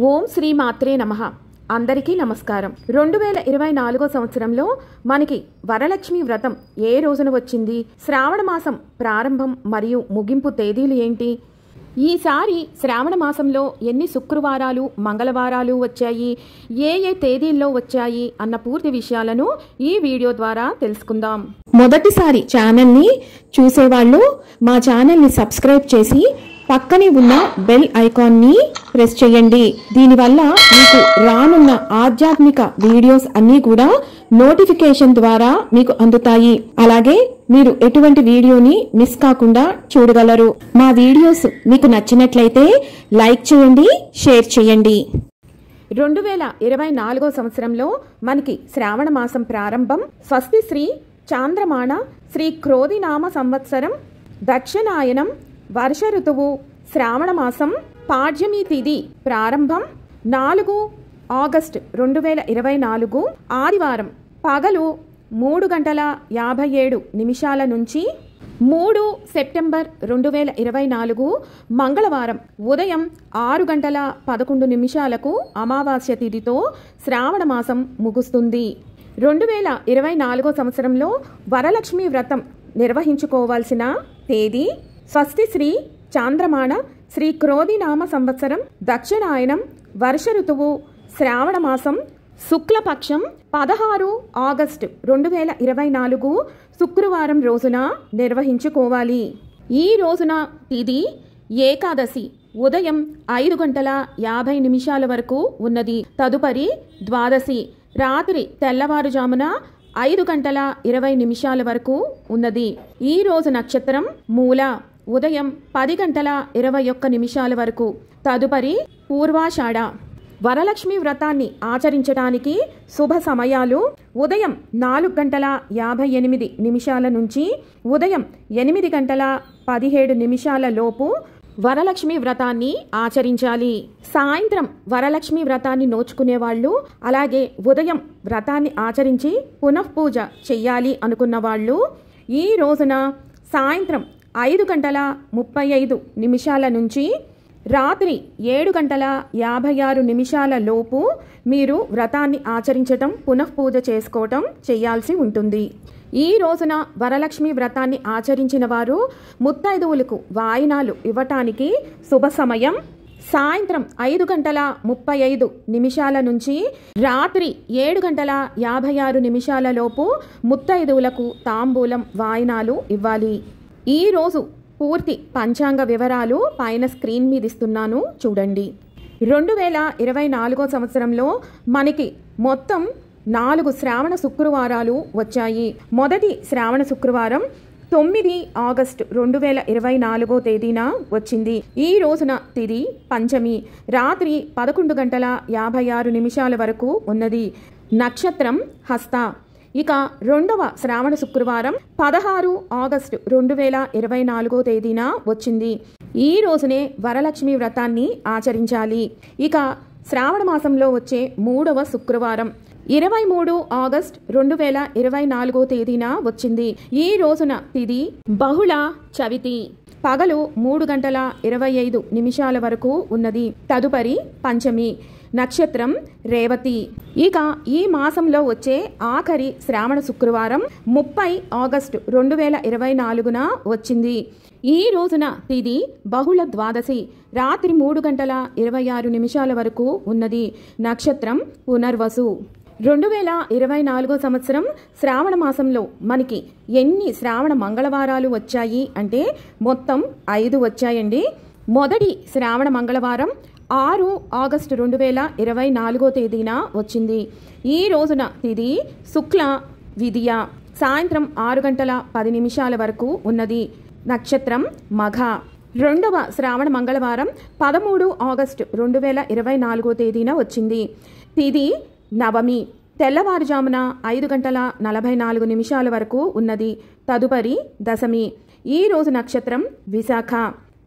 ఓం శ్రీ మాత్రే నమః. అందరికీ నమస్కారం. 2024 సంవత్సరంలో మనకి వరలక్ష్మి వ్రతం ఏ రోజున వచ్చింది, శ్రావణ మాసం ప్రారంభం మరియు ముగింపు తేదీలు ఏంటి, ఈసారి శ్రావణ మాసంలో ఎన్ని శుక్రవారాలు మంగళవారాలు వచ్చాయి, ఏ తేదీల్లో వచ్చాయి అన్న పూర్తి విషయాలను ఈ వీడియో ద్వారా తెలుసుకుందాం. మొదటిసారి ఛానల్ని చూసేవాళ్ళు మా ఛానల్ని సబ్స్క్రైబ్ చేసి పక్కనే ఉన్న బెల్ ఐకాన్ని ప్రెస్ చేయండి. దీనివల్ల మీకు రానున్న ఆధ్యాత్మిక వీడియోస్ అన్నీ కూడా నోటిఫికేషన్ ద్వారా మీకు అందుతాయి. అలాగే మీరు ఎటువంటి వీడియోని మిస్ కాకుండా చూడగలరు. మా వీడియోస్ మీకు నచ్చినట్లయితే లైక్ చేయండి, షేర్ చేయండి. 2024 సంవత్సరంలో మనకి శ్రావణ మాసం ప్రారంభం. స్వస్తి శ్రీ చాంద్రమాణ శ్రీ క్రోధినామ సంవత్సరం దక్షిణాయనం వర్ష ఋతువు శ్రావణ మాసం పాడ్యమి తిథి ప్రారంభం 4 ఆగస్టు 2024 ఆదివారం పగలు 3:57 నుంచి 3 సెప్టెంబర్ 2024 మంగళవారం ఉదయం 6:11 అమావాస్య తిథితో శ్రావణ మాసం ముగుస్తుంది. 2024 సంవత్సరంలో వరలక్ష్మి వ్రతం నిర్వహించుకోవాల్సిన తేదీ స్వస్తి శ్రీ చాంద్రమాణ శ్రీ క్రోధినామ సంవత్సరం దక్షిణాయనం వర్ష ఋతువు శ్రావణ మాసం శుక్లపక్షం 16 ఆగస్టు 2024 శుక్రవారం రోజున నిర్వహించుకోవాలి. ఈ రోజున తిథి ఏకాదశి ఉదయం 5:50 వరకు ఉన్నది. తదుపరి ద్వాదశి రాత్రి తెల్లవారుజామున 5:20 వరకు ఉన్నది. ఈ రోజు నక్షత్రం మూల ఉదయం 10:21 వరకు. తదుపరి పూర్వాషాఢ. వరలక్ష్మి వ్రతాన్ని ఆచరించడానికి శుభ సమయాలు ఉదయం 4:58 నుంచి ఉదయం 8:17 లోపు వరలక్ష్మి వ్రతాన్ని ఆచరించాలి. సాయంత్రం వరలక్ష్మి వ్రతాన్ని నోచుకునే వాళ్ళు, అలాగే ఉదయం వ్రతాన్ని ఆచరించి పునఃపూజ చెయ్యాలి అనుకున్న వాళ్ళు ఈ రోజున సాయంత్రం 5:35 నుంచి రాత్రి 7:56 లోపు మీరు వ్రతాన్ని ఆచరించటం, పునఃపూజ చేసుకోవటం చేయాల్సి ఉంటుంది. ఈ రోజున వరలక్ష్మి వ్రతాన్ని ఆచరించిన వారు ముత్తైదువులకు వాయినాలు ఇవ్వటానికి శుభ సమయం సాయంత్రం 5:35 నుంచి రాత్రి 7:56 లోపు ముత్తైదువులకు తాంబూలం వాయినాలు ఇవ్వాలి. ఈ రోజు పూర్తి పంచాంగ వివరాలు పైన స్క్రీన్ మీద ఇస్తున్నాను, చూడండి. 2024 సంవత్సరంలో మనకి మొత్తం 4 శ్రావణ శుక్రవారాలు వచ్చాయి. మొదటి శ్రావణ శుక్రవారం 9 ఆగస్టు 2024 తేదీన వచ్చింది. ఈ రోజున తిథి పంచమి రాత్రి 11:56 వరకు ఉన్నది. నక్షత్రం హస్త. ఇక రెండవ శ్రావణ శుక్రవారం 16 ఆగస్టు 2024 తేదీన వచ్చింది. ఈ రోజునే వరలక్ష్మి వ్రతాన్ని ఆచరించాలి. ఇక శ్రావణ మాసంలో వచ్చే మూడవ శుక్రవారం 23 ఆగస్టు 2024 తేదీన వచ్చింది. ఈ రోజున తిథి బహుళ చవితి పగలు 3:25 వరకు ఉన్నది. తదుపరి పంచమి. నక్షత్రం రేవతి. ఇక ఈ మాసంలో వచ్చే ఆఖరి శ్రావణ శుక్రవారం 30 ఆగస్టు 2024 వచ్చింది. ఈ రోజున తిథి బహుళ ద్వాదశి రాత్రి 3:26 వరకు ఉన్నది. నక్షత్రం పునర్వసు. 2024 సంవత్సరం శ్రావణ మాసంలో మనకి ఎన్ని శ్రావణ మంగళవారాలు వచ్చాయి అంటే మొత్తం 5 వచ్చాయండి. మొదటి శ్రావణ మంగళవారం 6 ఆగస్టు 2024 తేదీన వచ్చింది. ఈ రోజున తిథి శుక్ల విదియ సాయంత్రం 6:10 వరకు ఉన్నది. నక్షత్రం మఘ. రెండవ శ్రావణ మంగళవారం 13 ఆగస్టు 2024 తేదీన వచ్చింది. తిథి నవమి తెల్లవారుజామున 5:44 వరకు ఉన్నది. తదుపరి దశమి. ఈ రోజు నక్షత్రం విశాఖ.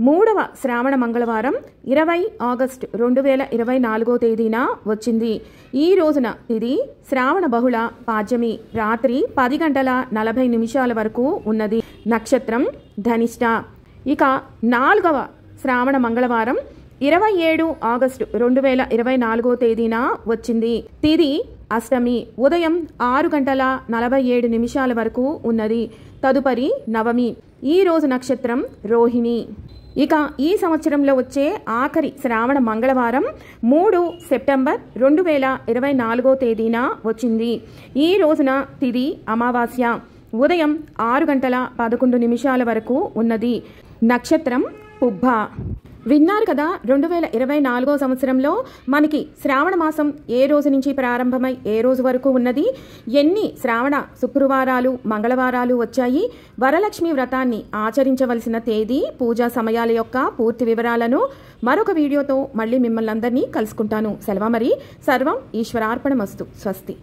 మూడవ శ్రావణ మంగళవారం 20 ఆగస్టు 2024 తేదీన వచ్చింది. ఈ రోజున తిథి శ్రావణ బహుళ పాడ్యమి రాత్రి 10:40 వరకు ఉన్నది. నక్షత్రం ధనిష్ట. ఇక నాలుగవ శ్రావణ మంగళవారం 27 ఆగస్టు 2024 తేదీన వచ్చింది. తిది అష్టమి, ఉదయం 6:47 వరకు ఉన్నది. తదుపరి నవమి. ఈ రోజు నక్షత్రం రోహిణి. ఇక ఈ సంవత్సరంలో వచ్చే ఆఖరి శ్రావణ మంగళవారం 3 సెప్టెంబర్ 2024 తేదీన వచ్చింది. ఈ రోజున తిది అమావాస్య, ఉదయం 6:11 వరకు ఉన్నది. నక్షత్రం పుబ్బ. విన్నారు కదా, 2024 సంవత్సరంలో మనకి శ్రావణ మాసం ఏ రోజు నుంచి ప్రారంభమై ఏ రోజు వరకు ఉన్నది, ఎన్ని శ్రావణ శుక్రవారాలు మంగళవారాలు వచ్చాయి, వరలక్ష్మి వ్రతాన్ని ఆచరించవలసిన తేదీ, పూజా సమయాల యొక్క పూర్తి వివరాలను మరొక వీడియోతో మళ్ళీ మిమ్మల్ని అందరినీ కలుసుకుంటాను. సెలవు మరి. సర్వం ఈశ్వరార్పణమస్తు. స్వస్తి.